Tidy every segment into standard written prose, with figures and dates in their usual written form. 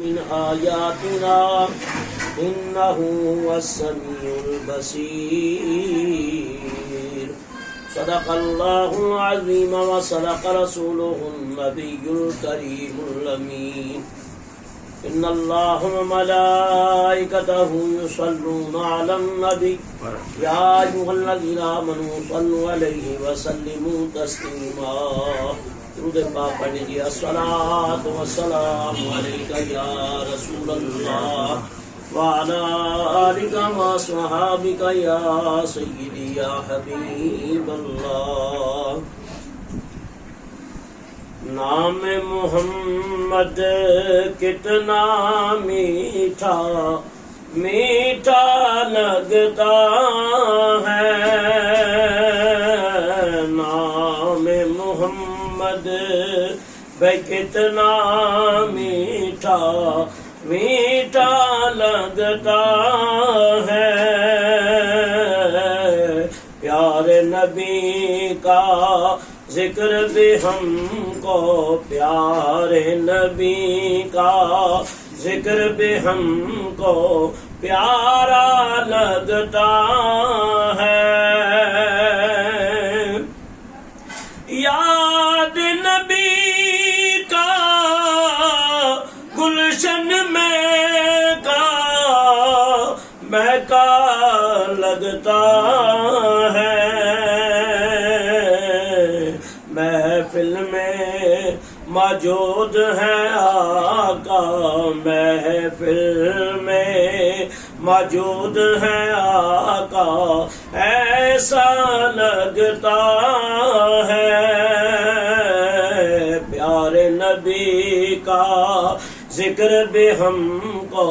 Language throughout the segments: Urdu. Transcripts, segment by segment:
من آياتنا إنه هو السميع البصير صدق الله العظيم وصدق رسوله النبي الكريم الأمين إن الله وملائكته يصلون على النبي يا أيها الذين آمنوا صلوا عليه وسلموا تسليما درود پاک پڑھ لیجیے الصلاۃ والسلام علیک یا رسول اللہ وعلی آلک واصحابک یا سیدی یا حبیب اللہ. نام محمد کتنا میٹھا میٹھا لگتا ہے. نام محمد بھائی کتنا میٹھا میٹھا لگتا ہے. پیارے نبی کا ذکر بھی ہم کو پیارے نبی کا ذکر بھی ہم کو پیارا لگتا ہے. یاد نبی کا گلشن میں کا مہکا لگتا ہے. محفل میں موجود ہے آقا محفل میں موجود ہے آقا ایسا لگتا ہے. پیارے نبی کا ذکر بھی ہم کو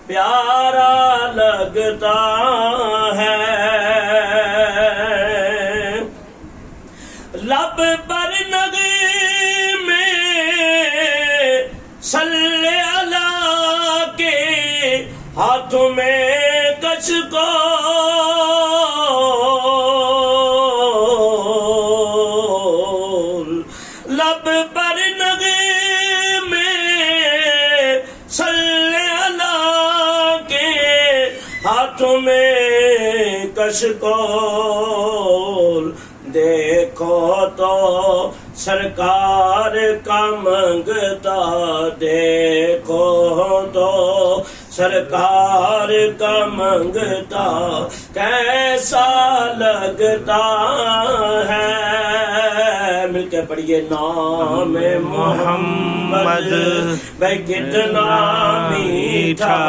پیارا لگتا ہے. لب پر نغمے صلی اللہ کے ہاتھوں میں کچکول. لب پر نغمے صلی اللہ کے ہاتھوں میں کچکول. دیکھو تو سرکار کا منگتا دیکھو تو سرکار کا منگتا کیسا لگتا ہے. مل کے پڑھیے نام محمد بھائی کتنا میٹھا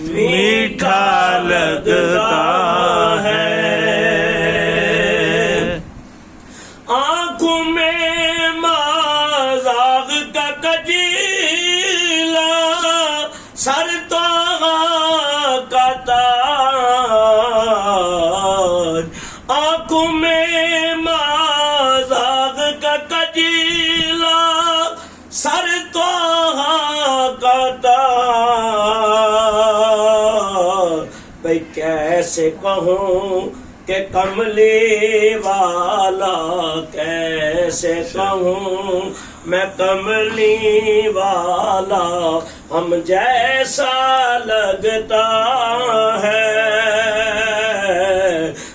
میٹھا لگتا ہے. آنکھوں میں مازاغ کا کجیلا سر تو کا تاج. آنکھوں میں مازاغ کا کجیلا سر تو کا تاج. بھئی کیسے کہوں کہ کملی والا کیسے کہوں میں کملی والا ہم جیسا لگتا ہے.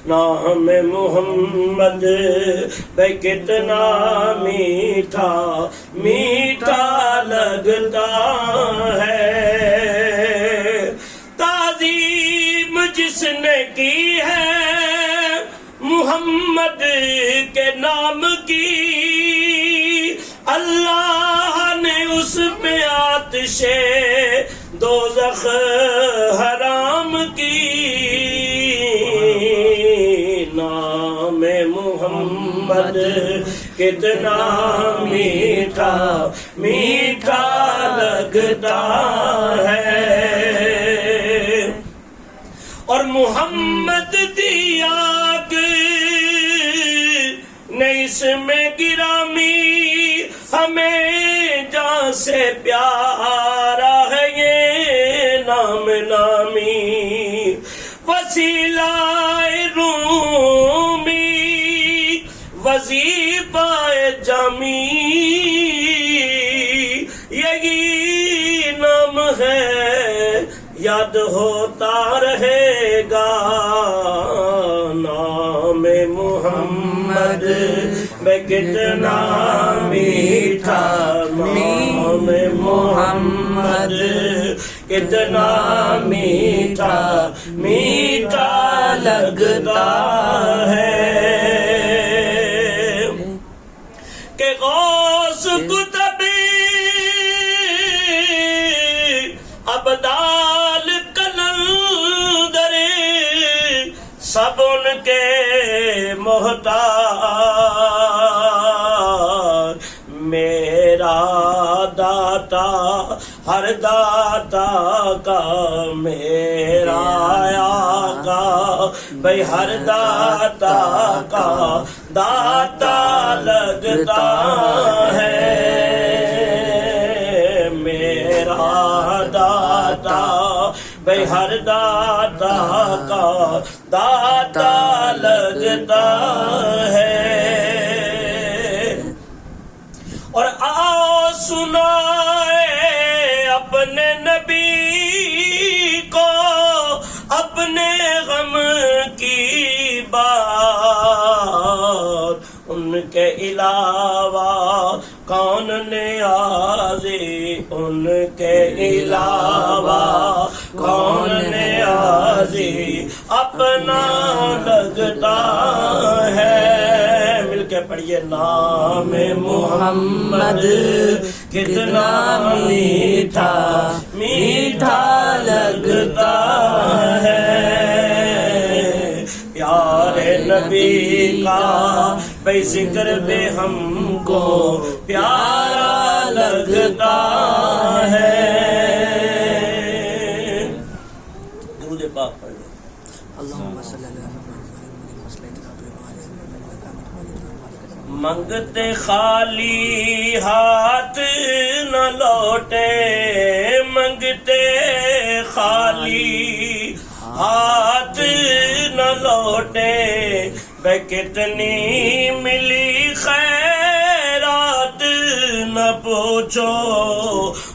نام محمد بھائی کتنا میٹھا میٹھا لگتا ہے. تعظیم جس نے کی ہے محمد کے نام کی اللہ نے اس پہ آتش دوزخ حرام کی. نام محمد کتنا میٹھا میٹھا لگتا ہے. اور محمد دیا نہیں اس میں گرامی ہمیں جان سے پیارا ہے یہ نام نامی. وسیلہ رومی وظیفہ جامی یہی نام ہے یاد ہوتا رہے گا نام محمد میں کتنا میٹھا نام محمد کتنا میٹھا میٹھا لگتا ہے کہ غوث کتبی ابدال کلندر سب ان کے محتاج میرا داتا ہر داتا کا میرا آقا بھئی ہر داتا کا داتا لگتا ہے میرا داتا بھئی ہر داتا کا داتا لگتا ہے اور آؤ سنائے اپنے نبی کو اپنے غم کی بات ان کے علاوہ کون نیازی ان کے علاوہ کون نیازی اپنا لگتا ہے مل کے پڑھیے نام محمد کتنا میٹھا میٹھا لگتا ہے پیارے نبی کا بے ذکر بے ہم کو پیارا لگتا ہے درود پاک پڑھ لیں اللہم صلی اللہ منگتے خالی ہاتھ نہ لوٹے منگتے خالی ہاتھ نہ لوٹے بے کتنی ملی خیرات نہ پوچھو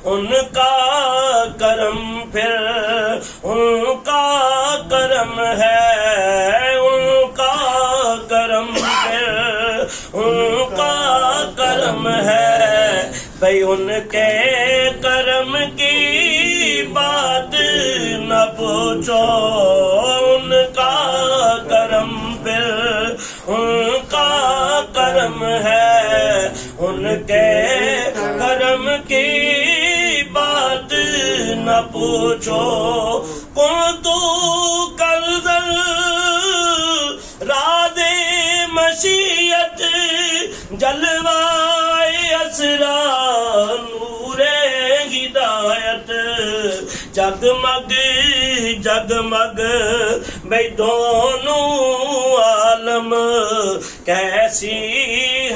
ان کا کرم پھر ان کا کرم ہے ان کا کرم پھر ان کا کرم ہے بھئی ان کے کرم کی بات نہ پوچھو ان کا کرم پھر ان کا کرم ہے ان کے کرم کی بات نہ پوچھو کن تو کنزل راز مشیت جلوائے اسرار نور ہدایت جگمگ جگمگ بھئی دونوں عالم کیسی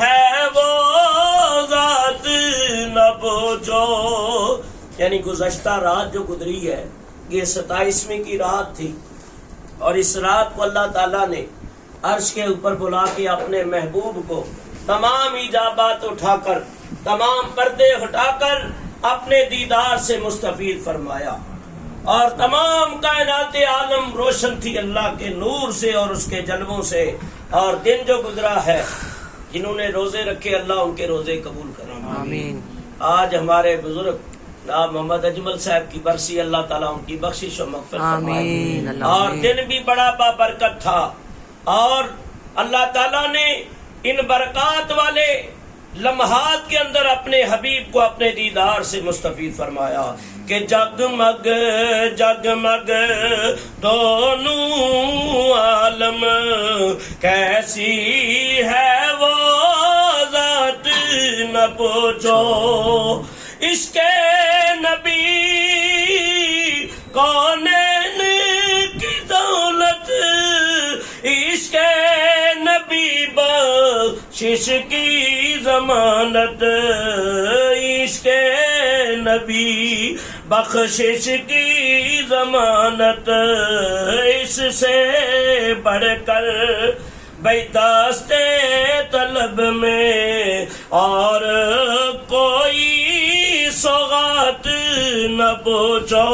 ہے وہ ذات نہ پوچھو یعنی گزشتہ رات جو گزری ہے یہ 27ویں کی رات تھی اور اس رات کو اللہ تعالیٰ نے عرش کے اوپر بلا کے اپنے محبوب کو تمام ایجابات اٹھا کر تمام پردے ہٹا کر اپنے دیدار سے مستفید فرمایا اور تمام کائنات عالم روشن تھی اللہ کے نور سے اور اس کے جلووں سے اور دن جو گزرا ہے جنہوں نے روزے رکھے اللہ ان کے روزے قبول کرے آمین آج ہمارے بزرگ جناب محمد اجمل صاحب کی برسی اللہ تعالیٰ ان کی بخشش و مغفرت آمین فرمائے اور دن بھی بڑا بابرکت تھا اور اللہ تعالیٰ نے ان برکات والے لمحات کے اندر اپنے حبیب کو اپنے دیدار سے مستفید فرمایا کہ جگمگ جگمگ دونوں عالم کیسی ہے وہ ذات نہ پوچھو عشق نبی کونین کی دولت عشق نبی بخشش کی ضمانت عشق نبی بخشش کی ضمانت اس سے بڑھ کر بیداستے طلب میں اور کوئی سوغات نہ پوچھو،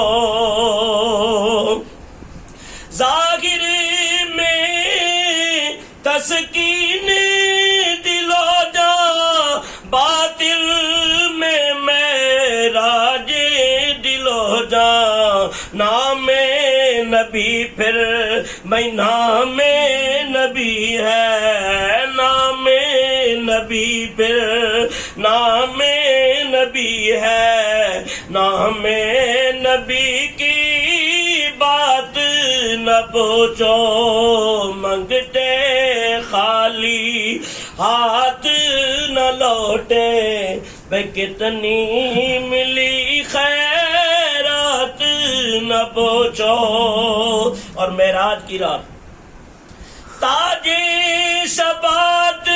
ظاہر میں تسکین دل و جاں، باطل میں معراج دل و جاں، نام نبی پھر میں نام نبی ہے، نام نبی پھر نام نبی ہے، نام نبی کی بات نہ پوچھو، منگتے خالی ہاتھ نہ لوٹے، بے کتنی ملی خیرات نہ پوچھو۔ اور معراج کی رات تاج شبات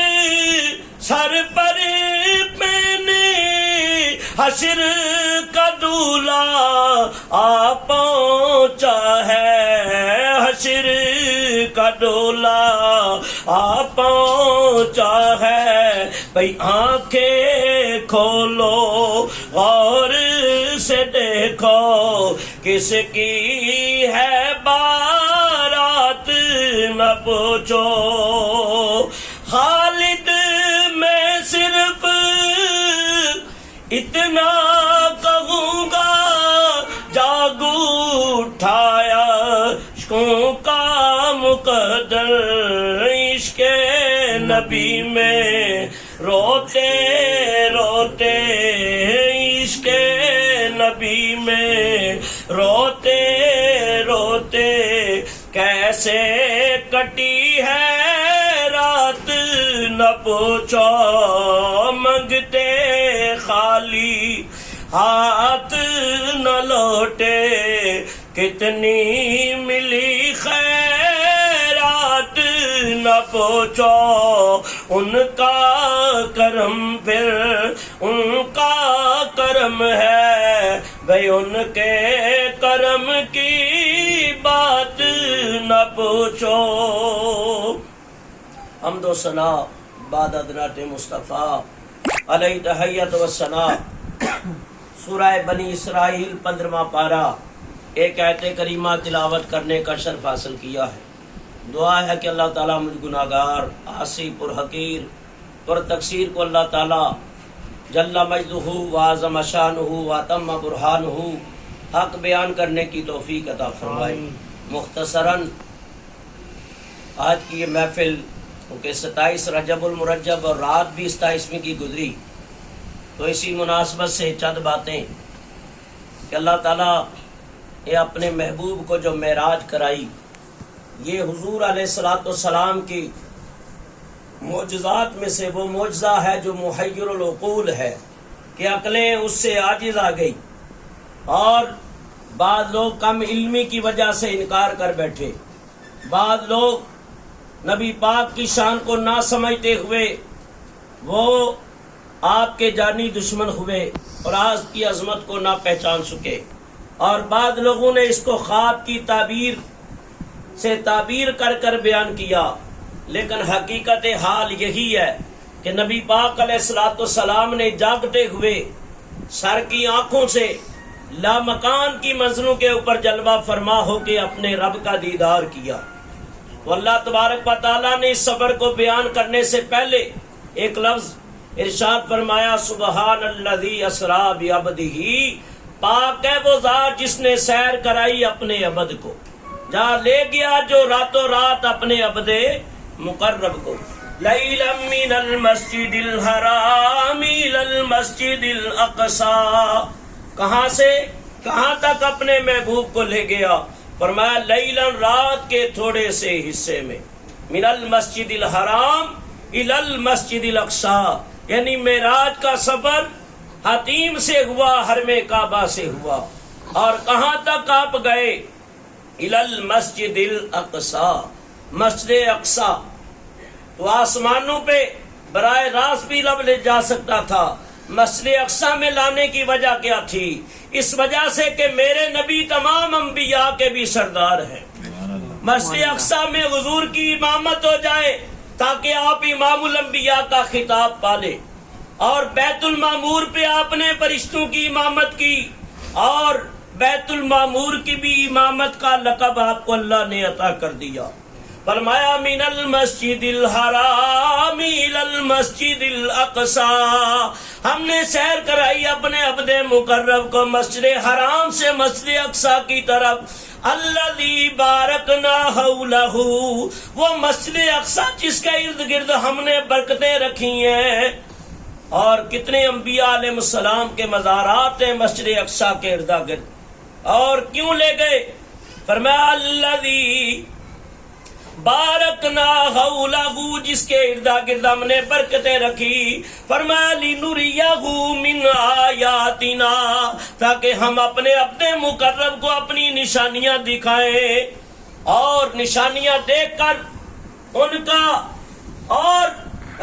سر پر پہنے، حشر کا دولہ آ پہنچا ہے، حشر کا دولہ آ پہنچا ہے، بھئی آنکھیں کھولو غور سے دیکھو، کس کی ہے بارات نہ پوچھو۔ خالد میں صرف اتنا کہوں گا، جاگ اٹھایا عشقوں کا مقدر، عشق نبی میں روتے روتے، عشق نبی میں روتے روتے، کیسے کٹی ہے رات نہ پوچھو، منگتے خالی ہاتھ نہ لوٹے، کتنی ملی خیرات نہ پوچھو، ان کا کرم پھر ان کا کرم ہے، بھئی ان کے کرم کی بات نہ پوچھو۔ حمد و ثنا بعد حضرات مصطفیٰ علیہ تحیت و ثنا۔ سورہ بنی اسرائیل 15واں پارہ، ایک آیت کریمہ تلاوت کرنے کا شرف حاصل کیا ہے۔ دعا ہے کہ اللہ تعالیٰ مجھ گناہگار، عاصی، پر حقیر، پر تقصیر کو اللہ تعالیٰ جل مجدہ و اعظم شانہ و اتم برہانہ حق بیان کرنے کی توفیق عطا فرمائے۔ مختصراً آج کی یہ محفل کیونکہ 27 رجب المرجب اور رات بھی 27ویں کی گزری، تو اسی مناسبت سے چند باتیں کہ اللہ تعالیٰ یہ اپنے محبوب کو جو معراج کرائی، یہ حضور علیہ السلام کی معجزات میں سے وہ معجزہ ہے جو محیر العقول ہے کہ عقلیں اس سے عاجز آ گئی، اور بعض لوگ کم علمی کی وجہ سے انکار کر بیٹھے، بعض لوگ نبی پاک کی شان کو نہ سمجھتے ہوئے وہ آپ کے جانی دشمن ہوئے اور آپ کی عظمت کو نہ پہچان سکے، اور بعض لوگوں نے اس کو خواب کی تعبیر سے تعبیر کر کر بیان کیا، لیکن حقیقت حال یہی ہے کہ نبی پاک علیہ السلام نے جاگتے ہوئے سر کی آنکھوں سے لامکان کی منزلوں کے اوپر جلوہ فرما ہو کے اپنے رب کا دیدار کیا۔ تو اللہ تبارک و تعالیٰ نے اس سفر کو بیان کرنے سے پہلے ایک لفظ ارشاد فرمایا، سبحان الذی اسریٰ بعبدہ، پاک ہے وہ ذات جس نے سیر کرائی اپنے عبد کو، جہاں لے گیا جو راتوں رات اپنے عبد مقرب کو۔ لیلا من المسجد الحرام الی المسجد الاقصی، کہاں سے کہاں تک اپنے محبوب کو لے گیا؟ فرمایا لیلاً، رات کے تھوڑے سے حصے میں، من المسجد الحرام الی المسجد الاقصی، یعنی معراج کا سفر حتیم سے ہوا، حرم کعبہ سے ہوا، اور کہاں تک آپ گئے؟ الی المسجد الاقصی، مسجد اقصی۔ تو آسمانوں پہ براہ راست بھی لے جا سکتا تھا، مسجد اقصی میں لانے کی وجہ کیا تھی؟ اس وجہ سے کہ میرے نبی تمام انبیاء کے بھی سردار ہیں، مسجد اقصی میں حضور کی امامت ہو جائے تاکہ آپ امام الانبیاء کا خطاب پالے، اور بیت المعمور پہ آپ نے فرشتوں کی امامت کی، اور بیت المعمور کی بھی امامت کا لقب آپ کو اللہ نے عطا کر دیا۔ فرمایا من المسجد الحرام الى المسجد الاقصی، ہم نے سیر کرائی اپنے عبد مقرب کو مسجد حرام سے مسجد اقصی کی طرف، الذی بارکنا حولہ، وہ مسجد اقصی جس کے ارد گرد ہم نے برکتیں رکھی ہیں۔ اور کتنے انبیاء علیہ السلام کے مزارات ہیں مسجد اقصی کے ارد گرد، اور کیوں لے گئے؟ فرمایا الذی بارکنا حولہ، جس کے ارد گرد ہم نے برکتیں رکھی۔ فرمایا لنریہ من آیاتنا، تاکہ ہم اپنے مقرب کو اپنی نشانیاں دکھائیں، اور نشانیاں دیکھ کر ان کا اور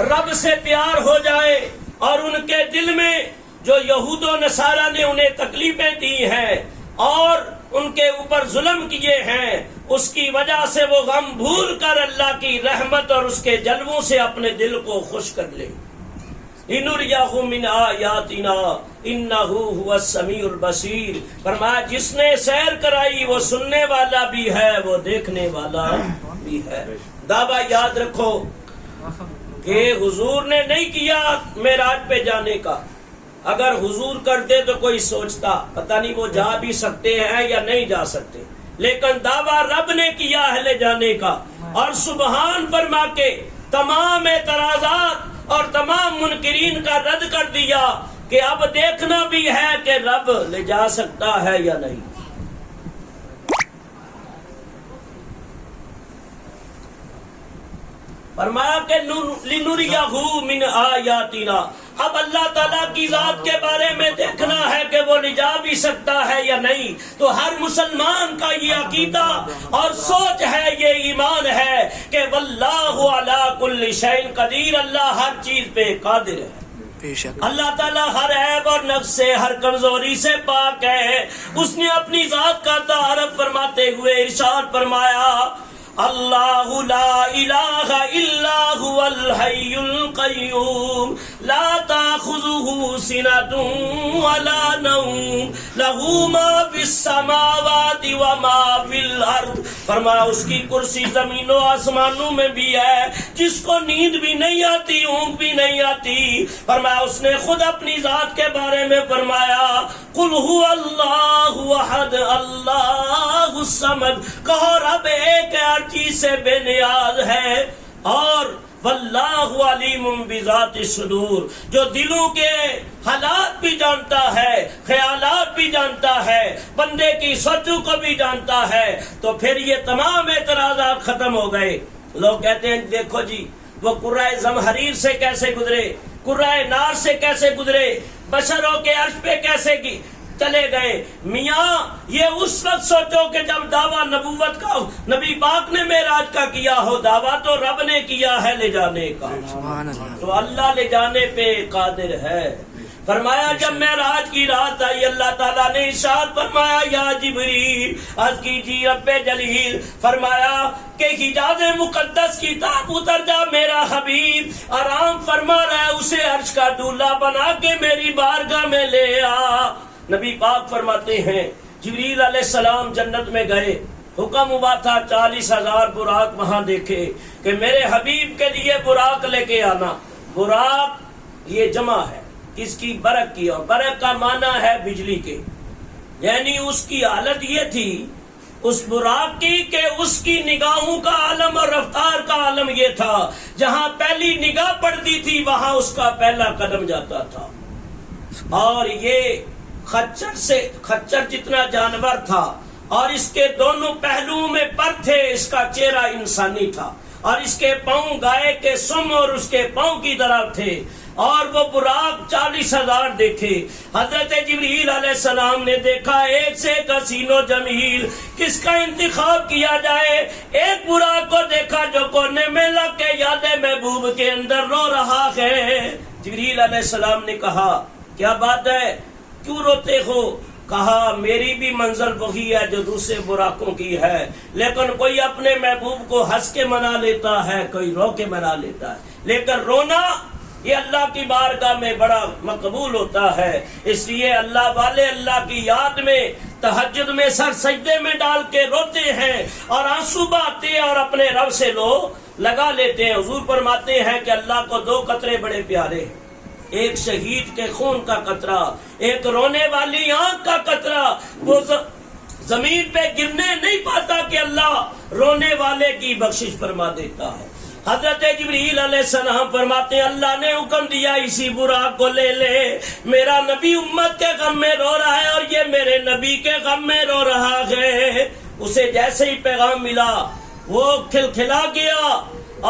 رب سے پیار ہو جائے، اور ان کے دل میں جو یہود و نصارہ نے انہیں تکلیفیں دی ہیں اور ان کے اوپر ظلم کیے ہیں، اس کی وجہ سے وہ غم بھول کر اللہ کی رحمت اور اس کے جلووں سے اپنے دل کو خوش کر لے۔ لنریہ من آیاتنا انہ هو السمیع البصیر، فرمایا جس نے سیر کرائی وہ سننے والا بھی ہے، وہ دیکھنے والا بھی ہے۔ دعویٰ یاد رکھو کہ حضور نے نہیں کیا معراج پہ جانے کا، اگر حضور کرتے تو کوئی سوچتا پتہ نہیں وہ جا بھی سکتے ہیں یا نہیں جا سکتے، لیکن دعویٰ رب نے کیا ہے لے جانے کا، اور سبحان فرما کے تمام اعتراضات اور تمام منکرین کا رد کر دیا کہ اب دیکھنا بھی ہے کہ رب لے جا سکتا ہے یا نہیں۔ فرمایا کہ لنریہ من آیاتنا، اب اللہ تعالیٰ کی ذات کے بارے میں دیکھنا ہے کہ وہ لے جا بھی سکتا ہے یا نہیں۔ تو ہر مسلمان کا یہ عقیدہ اور سوچ ہے، یہ ایمان ہے کہ واللہ علی کل شیء قدیر، اللہ ہر چیز پہ قادر ہے۔ اللہ تعالیٰ ہر عیب اور نقص سے، ہر کمزوری سے پاک ہے۔ اس نے اپنی ذات کا تعارف فرماتے ہوئے ارشاد فرمایا اللہ لا الہ الا هو الحی القیوم لا تاخذہ سنۃ ولا نوم لہ ما فی السماوات وما فی الارض، فرمایا اس کی کرسی زمین و آسمانوں میں بھی ہے، جس کو نیند بھی نہیں آتی، اونگ بھی نہیں آتی۔ فرمایا اس نے خود اپنی ذات کے بارے میں فرمایا قل هو اللہ احد اللہ الصمد، کہو رب ایک ہے، ہر چیز سے بے نیاز ہے، اور واللہ علیم بذات الصدور، جو دلوں کے حالات بھی جانتا ہے، خیالات بھی جانتا ہے، بندے کی سوچوں کو بھی جانتا ہے۔ تو پھر یہ تمام اعتراضات ختم ہو گئے۔ لوگ کہتے ہیں دیکھو جی وہ قرۂ زمہریر سے کیسے گزرے، قرۂ نار سے کیسے گزرے، بشروں کے عرش پہ کیسے چلے گئے۔ میاں یہ اس وقت سوچو کہ جب دعویٰ نبوت کا نبی پاک نے معراج کا کیا ہو، دعویٰ تو رب نے کیا ہے لے جانے کا، تو اللہ لے جانے پہ قادر ہے۔ فرمایا جب معراج کی رات آئی، اللہ تعالیٰ نے ارشاد فرمایا یا جبریل عرض کیجیے رب جلیل، فرمایا کہ حجاز مقدس کی طرف اتر جا، میرا حبیب آرام فرما رہا ہے، اسے عرش کا دولہا بنا کے میری بارگاہ میں لے آ۔ نبی پاک فرماتے ہیں جبریل علیہ السلام جنت میں گئے، حکم ہوا تھا 40,000 براق وہاں دیکھے کہ میرے حبیب کے لیے براق لے کے آنا۔ براق یہ جمع ہے کس کی؟ برق کی، اور برق کا معنی ہے بجلی کے، یعنی اس کی حالت یہ تھی اس براق کی کہ اس کی نگاہوں کا عالم اور رفتار کا عالم یہ تھا، جہاں پہلی نگاہ پڑتی تھی وہاں اس کا پہلا قدم جاتا تھا، اور یہ خچر جتنا جانور تھا، اور اس کے دونوں پہلوؤں میں پر تھے، اس کا چہرہ انسانی تھا، اور اس کے پاؤں گائے کے سم اور اس کے پاؤں کی طرح تھے، اور وہ براق 40,000 دیکھے۔ حضرت جبریل علیہ السلام نے دیکھا ایک سے ایک حسین و جمیل، کس کا انتخاب کیا جائے؟ ایک براق کو دیکھا جو کونے میں لگ کے یاد محبوب کے اندر رو رہا ہے۔ جبریل علیہ السلام نے کہا کیا بات ہے، کیوں روتے ہو؟ کہا میری بھی منزل وہی ہے جو دوسرے براقوں کی ہے، لیکن کوئی اپنے محبوب کو ہنس کے منا لیتا ہے، کوئی رو کے منا لیتا ہے، لیکن رونا یہ اللہ کی بارگاہ میں بڑا مقبول ہوتا ہے. اس لیے اللہ والے اللہ کی یاد میں تہجد میں سر سجدے میں ڈال کے روتے ہیں اور آنسو بہاتے ہیں اور اپنے رب سے لو لگا لیتے ہیں. حضور فرماتے ہیں کہ اللہ کو دو قطرے بڑے پیارے ہیں، ایک شہید کے خون کا قطرہ، ایک رونے والی آنکھ کا قطرہ. وہ زمین پہ گرنے نہیں پاتا کہ اللہ رونے والے کی بخشش فرما دیتا ہے. حضرت جبریل علیہ السلام فرماتے ہیں اللہ نے حکم دیا اسی براق کو لے لے، میرا نبی امت کے غم میں رو رہا ہے اور یہ میرے نبی کے غم میں رو رہا ہے. اسے جیسے ہی پیغام ملا وہ کھلکھلا گیا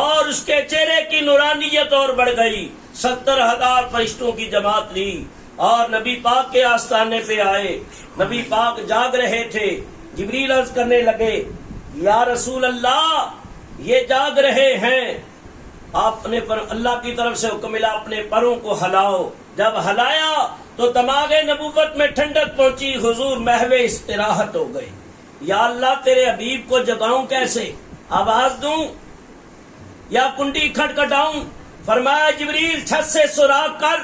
اور اس کے چہرے کی نورانیت اور بڑھ گئی. 70,000 فرشتوں کی جماعت لی اور نبی پاک کے آستانے پہ آئے. نبی پاک جاگ رہے تھے. جبریل عرض کرنے لگے یا رسول اللہ یہ جاگ رہے ہیں. آپ نے اللہ کی طرف سے حکم ملا اپنے پروں کو ہلاؤ. جب ہلایا تو دماغ نبوت میں ٹھنڈک پہنچی. حضور محو استراحت ہو گئے. یا اللہ تیرے حبیب کو جگاؤں کیسے؟ آواز دوں یا کنڈی کھٹکھٹاؤں؟ فرمایا جبریل چھت سے سوراخ کر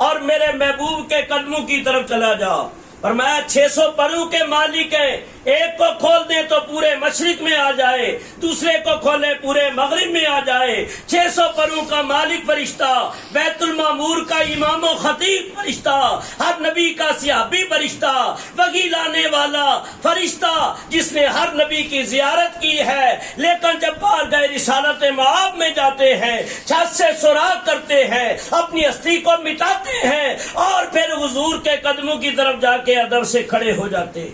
اور میرے محبوب کے قدموں کی طرف چلا جا. فرمایا 600 پروں کے مالک ہیں، ایک کو کھول دیں تو پورے مشرق میں آ جائے، دوسرے کو کھولے پورے مغرب میں آ جائے. 600 پروں کا مالک فرشتہ، بیت المعمور کا امام و خطیب فرشتہ، ہر نبی کا صحابی فرشتہ، وحی لانے والا فرشتہ جس نے ہر نبی کی زیارت کی ہے، لیکن جب بار گئے رسالت معاب میں جاتے ہیں، چھت سے سوراخ کرتے ہیں، اپنی ہستی کو مٹاتے ہیں اور پھر حضور کے قدموں کی طرف جا کے ادب سے کھڑے ہو جاتے.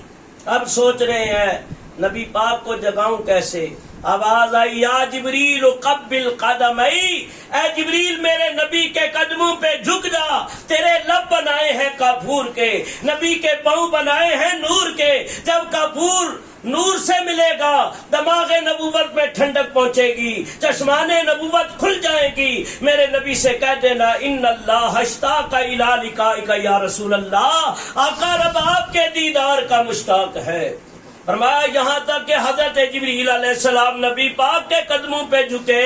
اب سوچ رہے ہیں نبی پاک کو جگاؤں کیسے؟ آواز آئی یا جبریل قبل قدمی، اے جبریل میرے نبی کے قدموں پہ جھک جا. تیرے لب بنائے ہیں کافور کے، نبی کے پاؤں بنائے ہیں نور کے. جب کافور نور سے ملے گا دماغ نبوت میں ٹھنڈک پہنچے گی، چشمان نبوت کھل جائے گی. میرے نبی سے کہہ دینا ان اللہ اشتاق الی لقائک یا رسول اللہ، آقا رب آپ کے دیدار کا مشتاق ہے. فرمایا یہاں تک کہ حضرت جبریل علیہ السلام نبی پاک کے قدموں پہ جھکے،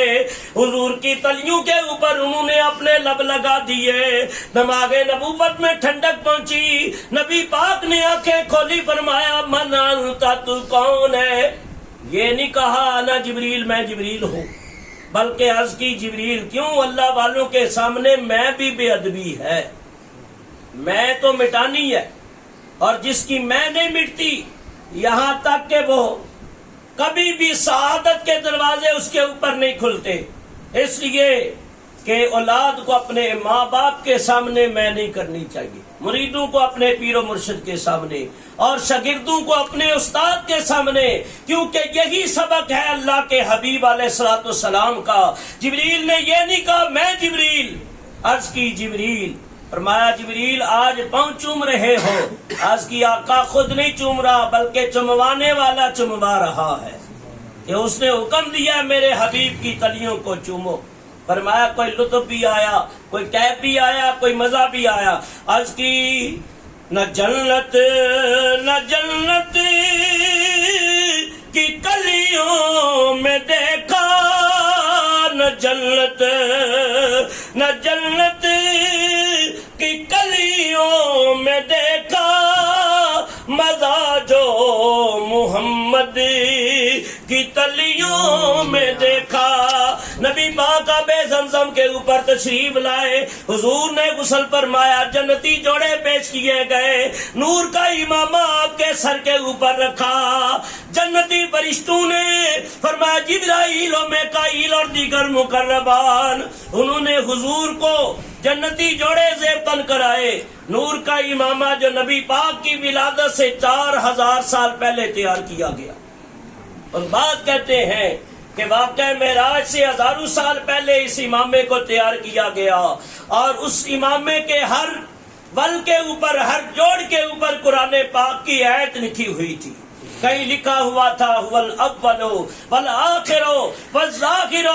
حضور کی تلیوں کے اوپر انہوں نے اپنے لب لگا دیے. دماغ نبوت میں ٹھنڈک پہنچی. نبی پاک نے آنکھیں کھولی. فرمایا من انت، تو کون ہے؟ یہ نہیں کہا انا جبریل، میں جبریل ہوں، بلکہ عرض کی جبریل کیوں؟ اللہ والوں کے سامنے میں بھی بے ادبی ہے، میں تو مٹانی ہے اور جس کی میں نہیں مٹتی، یہاں تک کہ وہ کبھی بھی سعادت کے دروازے اس کے اوپر نہیں کھلتے. اس لیے کہ اولاد کو اپنے ماں باپ کے سامنے میں نہیں کرنی چاہیے، مریدوں کو اپنے پیر و مرشد کے سامنے اور شاگردوں کو اپنے استاد کے سامنے، کیونکہ یہی سبق ہے اللہ کے حبیب علیہ الصلوۃ والسلام کا. جبریل نے یہ نہیں کہا میں جبریل، عرض کی جبریل. فرمایا جبریل آج پاؤں چوم رہے ہو. آج کی آقا خود نہیں چوم رہا بلکہ چموانے والا چموا رہا ہے کہ اس نے حکم دیا میرے حبیب کی تلیوں کو چومو. فرمایا کوئی لطف بھی آیا، کوئی کیف بھی آیا، کوئی مزہ بھی آیا. آج کی نہ جنت کی کلیوں میں دیکھا، نہ جنت کی کلیوں میں دیکھا، مزہ جو محمد کی تلیوں میں دیکھا. نبی پاک آب زمزم کے اوپر تشریف لائے. حضور نے غسل فرمایا، جنتی جوڑے پیش کیے گئے، نور کا امامہ آپ کے سر کے اوپر رکھا. جنتی فرشتوں نے فرمایا جبرائیل و میکائیل اور دیگر مقربان، انہوں نے حضور کو جنتی جوڑے زیب تن کرائے. نور کا امامہ جو نبی پاک کی ولادت سے 4000 سال پہلے تیار کیا گیا. اور بات کہتے ہیں کہ واقع معراج سے ہزاروں سال پہلے اس امامے کو تیار کیا گیا اور اس امامے کے ہر ول کے اوپر، ہر جوڑ کے اوپر قرآن پاک کی آیت لکھی ہوئی تھی. کہیں لکھا ہوا تھا هو الاول والآخر والظاہر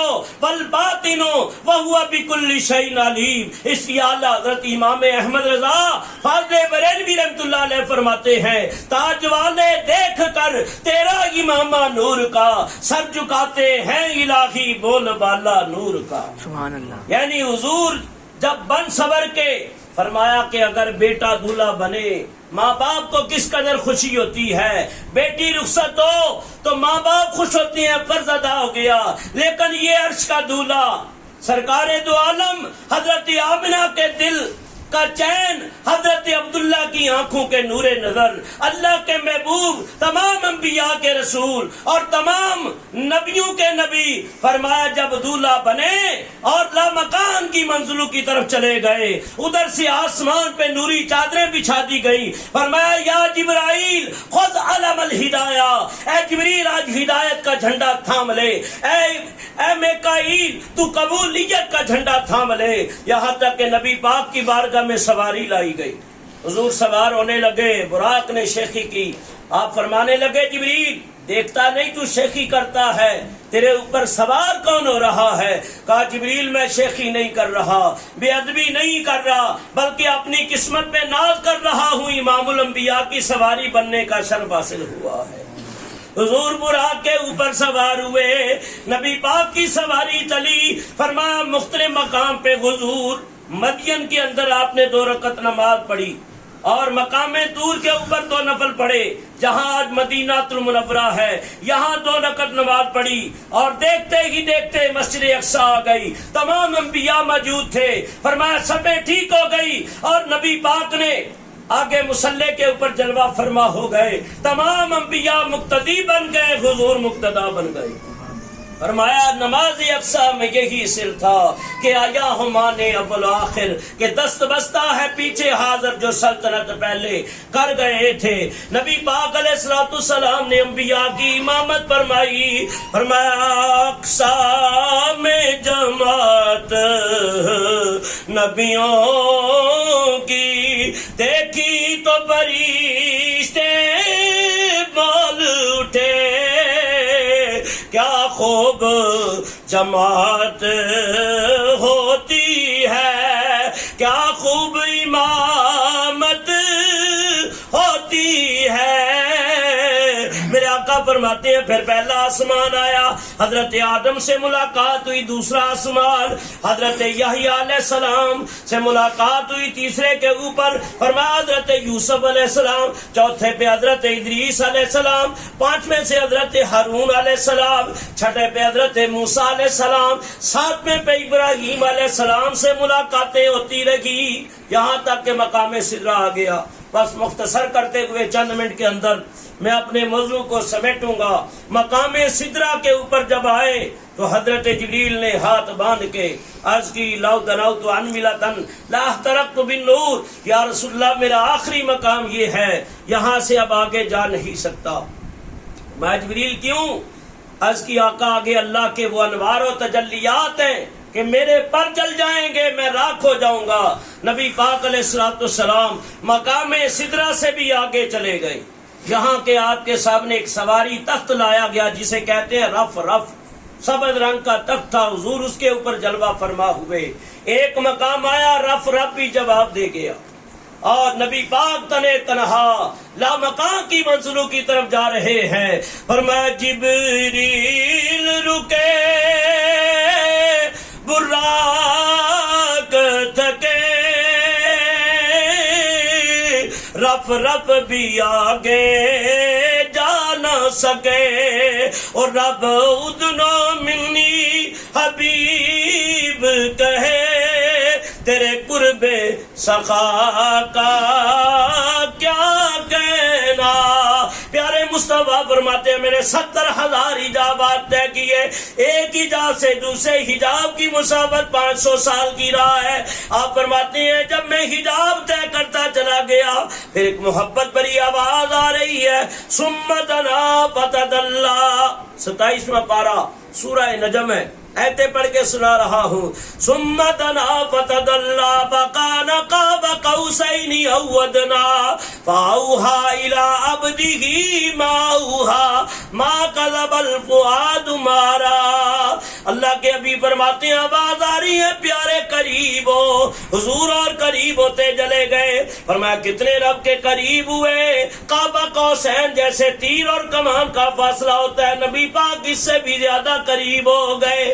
والباطن وهو بكل شيء علیم. اس لیے اعلیٰ حضرت امام احمد رضا فاضل بریلوی رحمۃ اللہ علیہ فرماتے ہیں تاج والے دیکھ کر تیرا امامہ نور کا، سر جھکاتے ہیں الہی بول بالا نور کا. سبحان اللہ. یعنی حضور جب بن سور کے فرمایا کہ اگر بیٹا دولہا بنے ماں باپ کو کس قدر خوشی ہوتی ہے، بیٹی رخصت ہو تو ماں باپ خوش ہوتے ہیں، فرض ادا ہو گیا، لیکن یہ عرش کا دولہا سرکار دو عالم حضرت آمنہ کے دل کا چین، حضرت عبداللہ کی آنکھوں کے نور نظر، اللہ کے محبوب، تمام انبیاء کے رسول اور تمام نبیوں کے نبی، فرمایا جب دولہا بنے اور لامکان کی منزلوں کی طرف چلے گئے، ادھر سے آسمان پہ نوری چادریں بچھا دی گئی، فرمایا یا جبرائیل خذ علم الہدایہ، اے جبریل آج ہدایت کا جھنڈا تھام لے، اے میکائیل تو قبولیت کا جھنڈا تھام لے، یہاں تک کہ نبی پاک کی بارگاہ میں سواری لائی گئی، حضور سوار ہونے لگے، براق نے شیخی کی، آپ فرمانے لگے جبریل دیکھتا نہیں تو شیخی کرتا ہے، تیرے اوپر سوار کون ہو رہا ہے؟ کہا جبریل میں شیخی نہیں کر رہا، بے ادبی نہیں کر رہا، بلکہ اپنی قسمت پہ ناز کر رہا ہوں، امام الانبیاء کی سواری بننے کا شرف حاصل ہوا ہے۔ حضور براق کے اوپر سوار ہوئے، نبی پاک کی سواری چلی، فرمایا مختلف مقام پہ حضور مدین کے اندر آپ نے 2 رکعت نماز پڑھی اور مقام طور کے اوپر 2 نفل پڑھے، جہاں آج مدینہ المنورہ ہے، یہاں 2 رکعت نماز پڑھی اور دیکھتے ہی دیکھتے مسجد اقصی آ گئی، تمام انبیاء موجود تھے، فرمایا صفیں ٹھیک ہو گئی اور نبی پاک نے آگے مصلی کے اوپر جلوہ فرما ہو گئے، تمام انبیاء مقتدی بن گئے، حضور مقتدا بن گئے۔ فرمایا نماز اقصی میں یہی سر تھا کہ آیا ہمانے اول آخر کہ دست بستہ ہے پیچھے حاضر جو سلطنت پہلے کر گئے تھے۔ نبی پاک علیہ الصلوۃ والسلام نے انبیاء کی امامت فرمائی، فرمایا اقصی میں جماعت نبیوں کی دیکھی تو فرشتے بول اٹھے، کیا خوب جماعت ہوتی ہے، کیا خوب امامت ہوتی ہے۔ میرے آقا فرماتے ہیں پھر پہلا آسمان آیا، حضرت آدم سے ملاقات ہوئی، دوسرا آسمان حضرت یحییٰ علیہ السلام سے ملاقات ہوئی، تیسرے کے اوپر فرمایا حضرت یوسف علیہ السلام، چوتھے پہ حضرت ادریس علیہ السلام، پانچویں سے حضرت ہارون علیہ السلام، چھٹے پہ حضرت موسیٰ علیہ السلام، ساتویں پہ ابراہیم علیہ السلام سے ملاقاتیں ہوتی رہی، یہاں تک کہ مقام سدرہ آ گیا۔ بس مختصر کرتے ہوئے چند منٹ کے اندر میں اپنے موضوع کو سمیٹوں گا۔ مقام سدرہ کے اوپر جب آئے تو حضرت جبریل نے ہاتھ باندھ کے عرض کی لو دنوت عن ملتن لا احترقت بالنور، یا رسول اللہ میرا آخری مقام یہ ہے، یہاں سے اب آگے جا نہیں سکتا۔ میں جبریل کیوں؟ عرض کی آقا آگے اللہ کے وہ انوار و تجلیات ہیں کہ میرے پر جل جائیں گے، میں راکھ ہو جاؤں گا۔ نبی پاک علیہ الصلوۃ والسلام مقام سدرہ سے بھی آگے چلے گئے، یہاں کے آپ کے سامنے ایک سواری تخت لایا گیا جسے کہتے ہیں رف، سبز رنگ کا تخت تھا، حضور اس کے اوپر جلوہ فرما ہوئے۔ ایک مقام آیا رف بھی جواب دے گیا اور نبی پاک تنے تنہا لامکان کی منزلوں کی طرف جا رہے ہیں۔ فرمایا جبریل رکے براق تھکے، رف بھی آگے جا نہ سکے، اور رب ادنو منی حبیب کہے، تیرے قرب سخا کا کیا کہنا۔ پیارے مصطفیٰ فرماتے ہیں میں نے 70,000 حجابات طے کیے، ایک حجاب سے دوسرے حجاب کی مسافت 500 سال کی راہ ہے۔ آپ فرماتے ہیں جب میں حجاب طے کرتا چلا گیا، پھر ایک محبت بھری آواز آ رہی ہے، ثم دنا فتدلی، 27واں پارہ سورہ نجم ہے، ایتے پڑھ کے سنا رہا ہوں۔ ثم دنا فتدلی فکان قاب قوسین او ادنی فاوحی الی عبدہ ما اوحی ما کذب الفؤاد ما رأى۔ اللہ کے حبیب فرماتے ہیں آواز آ رہی ہے پیارے قریب ہو، حضور اور قریب ہوتے چلے گئے۔ فرمایا کتنے رب کے قریب ہوئے؟ قاب قوسین جیسے تیر اور کمان کا فاصلہ ہوتا ہے، نبی پاک اس سے بھی زیادہ قریب ہو گئے۔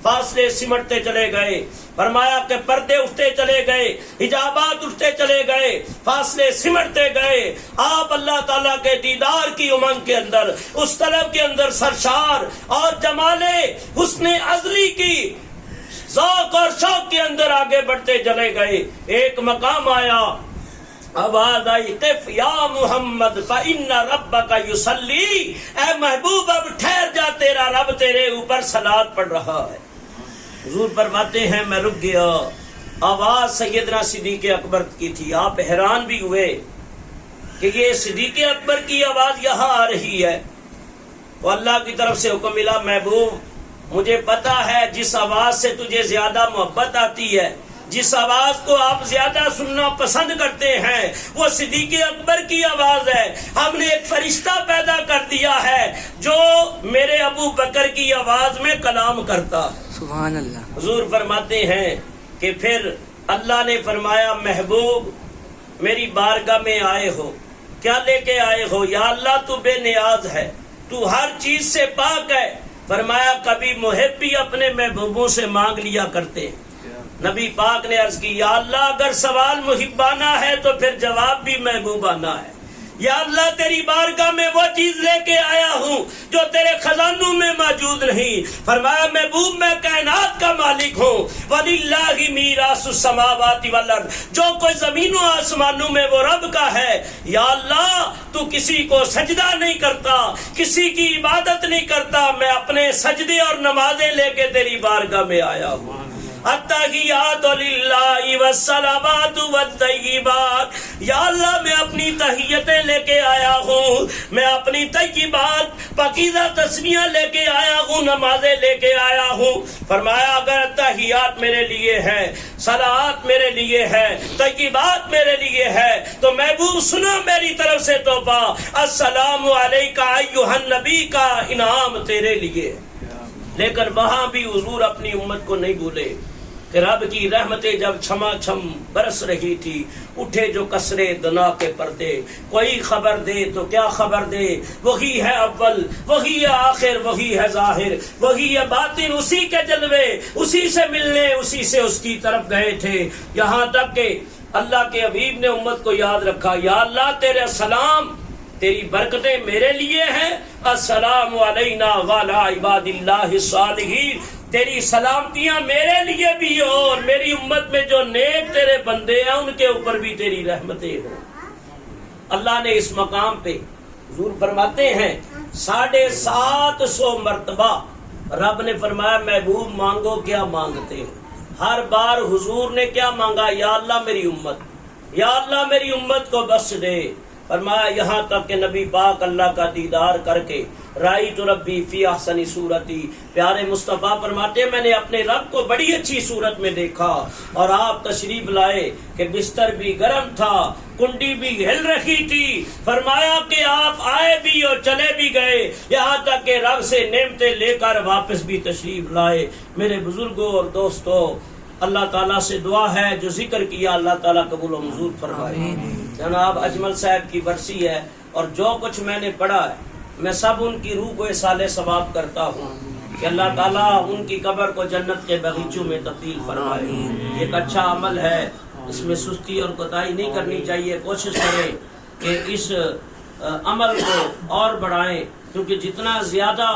فاصلے سمٹتے چلے گئے، فرمایا کہ پردے اٹھتے چلے گئے، حجابات اٹھتے چلے گئے، فاصلے سمٹتے گئے، آپ اللہ تعالیٰ کے دیدار کی امنگ کے اندر، اس طلب کے اندر سرشار اور جمال حسن ازلی کی ذوق اور شوق کے اندر آگے بڑھتے چلے گئے۔ ایک مقام آیا، آواز آئی، قف یا محمد فإن ربک یصلی، اے محبوب اب ٹھہر جا، تیرا رب تیرے اوپر صلاۃ پڑھ رہا ہے۔ حضور فرماتے ہیں میں رک گیا، آواز سیدنا صدیق اکبر کی تھی۔ آپ حیران بھی ہوئے کہ یہ صدیق اکبر کی آواز یہاں آ رہی ہے۔ تو اللہ کی طرف سے حکم ملا، محبوب مجھے پتا ہے جس آواز سے تجھے زیادہ محبت آتی ہے، جس آواز کو آپ زیادہ سننا پسند کرتے ہیں، وہ صدیق اکبر کی آواز ہے۔ ہم نے ایک فرشتہ پیدا کر دیا ہے جو میرے ابو بکر کی آواز میں کلام کرتا ہے۔ سبحان اللہ۔ حضور فرماتے ہیں کہ پھر اللہ نے فرمایا، محبوب میری بارگاہ میں آئے ہو، کیا لے کے آئے ہو؟ یا اللہ تو بے نیاز ہے، تو ہر چیز سے پاک ہے۔ فرمایا کبھی محب بھی اپنے محبوبوں سے مانگ لیا کرتے ہیں۔ نبی پاک نے عرض کی، یا اللہ اگر سوال محبانہ ہے تو پھر جواب بھی محبوبانہ ہے۔ یا اللہ تیری بارگاہ میں وہ چیز لے کے آیا ہوں جو تیرے خزانوں میں موجود نہیں۔ فرمایا محبوب میں کائنات کا مالک ہوں، وَلِلَّهِ مِيرَاثُ السَّمَاوَاتِ وَالْأَرْضِ، جو کوئی زمین و آسمانوں میں وہ رب کا ہے۔ یا اللہ تو کسی کو سجدہ نہیں کرتا، کسی کی عبادت نہیں کرتا، میں اپنے سجدے اور نمازیں لے کے تیری بارگاہ میں آیا ہوں۔ التحیات للہ والصلوات والطیبات، یا اللہ میں اپنی تحیتیں لے کے آیا ہوں، میں اپنی طیبات پاکیزہ تسبیحاں لے کے آیا ہوں، نمازیں لے کے آیا ہوں۔ فرمایا اگر تحیات میرے لیے ہے، صلوات میرے لیے ہے، طیبات میرے لیے ہے، تو محبوب سنا میری طرف سے توبہ، السلام علیکہ ایھا النبی کا انعام تیرے لیے۔ لیکن وہاں بھی حضور اپنی امت کو نہیں بھولے کہ رب کی رحمتیں جب چھما چھم برس رہی تھی، اٹھے جو کسرے دنا کے پردے، کوئی خبر دے تو کیا خبر دے، وہی ہے اول، وہی ہے آخر، وہی ہے ظاہر، وہی ہے باطن، اسی کے جلوے، اسی سے ملنے، اسی سے اس کی طرف گئے تھے۔ یہاں تک کہ اللہ کے حبیب نے امت کو یاد رکھا، یا اللہ تیرے سلام، تیری برکتیں میرے لیے ہیں، السلام علینا وعلی عباد اللہ الصالحین، تیری سلامتیاں میرے لیے بھی ہو اور میری امت میں جو نیک تیرے بندے ہیں ان کے اوپر بھی تیری رحمتیں ہو۔ اللہ نے اس مقام پہ حضور فرماتے ہیں 750 مرتبہ رب نے فرمایا محبوب مانگو کیا مانگتے ہو۔ ہر بار حضور نے کیا مانگا، یا اللہ میری امت، یا اللہ میری امت کو بخش دے۔ فرمایا یہاں تک کہ نبی پاک اللہ کا دیدار کر کے رأیت ربی فی احسن صورتی، پیارے مصطفیٰ فرماتے ہیں میں نے اپنے رب کو بڑی اچھی صورت میں دیکھا، اور آپ تشریف لائے کہ بستر بھی گرم تھا، کنڈی بھی ہل رہی تھی۔ فرمایا کہ آپ آئے بھی اور چلے بھی گئے، یہاں تک کہ رب سے نعمتیں لے کر واپس بھی تشریف لائے۔ میرے بزرگوں اور دوستوں، اللہ تعالیٰ سے دعا ہے جو ذکر کیا اللہ تعالیٰ قبول و منظور فرمائے۔ جناب اجمل صاحب کی برسی ہے، اور جو کچھ میں نے پڑھا ہے میں سب ان کی روح کو اصالِ ثواب کرتا ہوں کہ اللہ تعالیٰ ان کی قبر کو جنت کے باغیچوں میں تبدیل فرمائے۔ ایک اچھا عمل ہے، اس میں سستی اور کوتاہی نہیں کرنی چاہیے۔ کوشش کریں کہ اس عمل کو اور بڑھائیں، کیونکہ جتنا زیادہ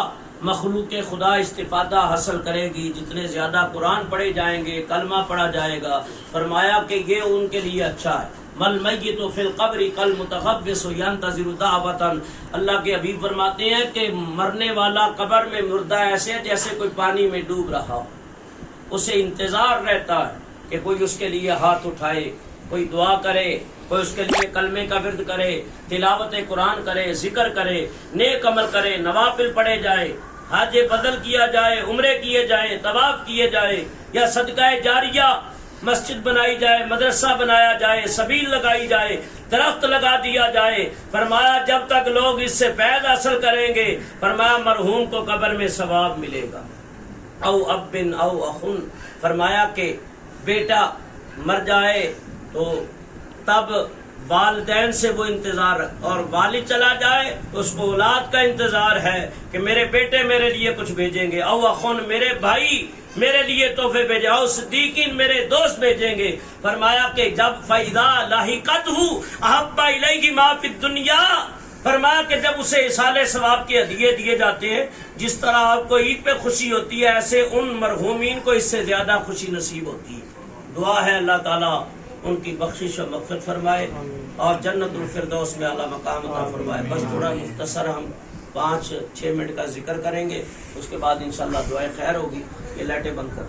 مخلوق خدا استفادہ حاصل کرے گی، جتنے زیادہ قرآن پڑھے جائیں گے، کلمہ پڑھا جائے گا، فرمایا کہ یہ ان کے لیے اچھا ہے۔ مل میت فی القبر کالمتغوص ینتظر دعوۃ، اللہ کے حبیب فرماتے ہیں کہ مرنے والا قبر میں مردہ ایسے جیسے کوئی پانی میں ڈوب رہا ہو، اسے انتظار رہتا ہے کہ کوئی اس کے لیے ہاتھ اٹھائے، کوئی دعا کرے، کوئی اس کے لیے کلمے کا ورد کرے، تلاوت قرآن کرے، ذکر کرے، نیک عمل کرے، نوافل پڑھے جائے، حج بدل کیا جائے، عمرے کیے جائیں، طواف کیے جائے، یا صدقہ جاریہ مسجد بنائی جائے، مدرسہ بنایا جائے، سبیل لگائی جائے، درخت لگا دیا جائے۔ فرمایا جب تک لوگ اس سے فیض حاصل کریں گے، فرمایا مرحوم کو قبر میں ثواب ملے گا۔ او اب او اخن، فرمایا کہ بیٹا مر جائے تو تب والدین سے وہ انتظار، اور والد چلا جائے تو اس کو اولاد کا انتظار ہے کہ میرے بیٹے میرے لیے کچھ بھیجیں گے، او اخون میرے بھائی میرے لیے تحفے بھیجیں، او صدیقین میرے دوست بھیجیں گے۔ فرمایا کہ جب فَإِذَا لَحِقَتْهُ أَحَبَّ إِلَيْهِ مَا فِي الدُّنْيَا، فرمایا کہ جب اسے اِصالِ ثواب کے ہدیے دیے جاتے ہیں، جس طرح آپ کو عید پہ خوشی ہوتی ہے، ایسے ان مرحومین کو اس سے زیادہ خوشی نصیب ہوتی ہے۔ دعا ہے اللہ تعالیٰ ان کی بخشش و مغفرت فرمائے اور جنت الفردوس میں اعلیٰ مقام عطا فرمائے۔ بس تھوڑا مختصر ہم 5-6 منٹ کا ذکر کریں گے، اس کے بعد انشاءاللہ دعائے خیر ہوگی۔ یہ لائٹیں بند کر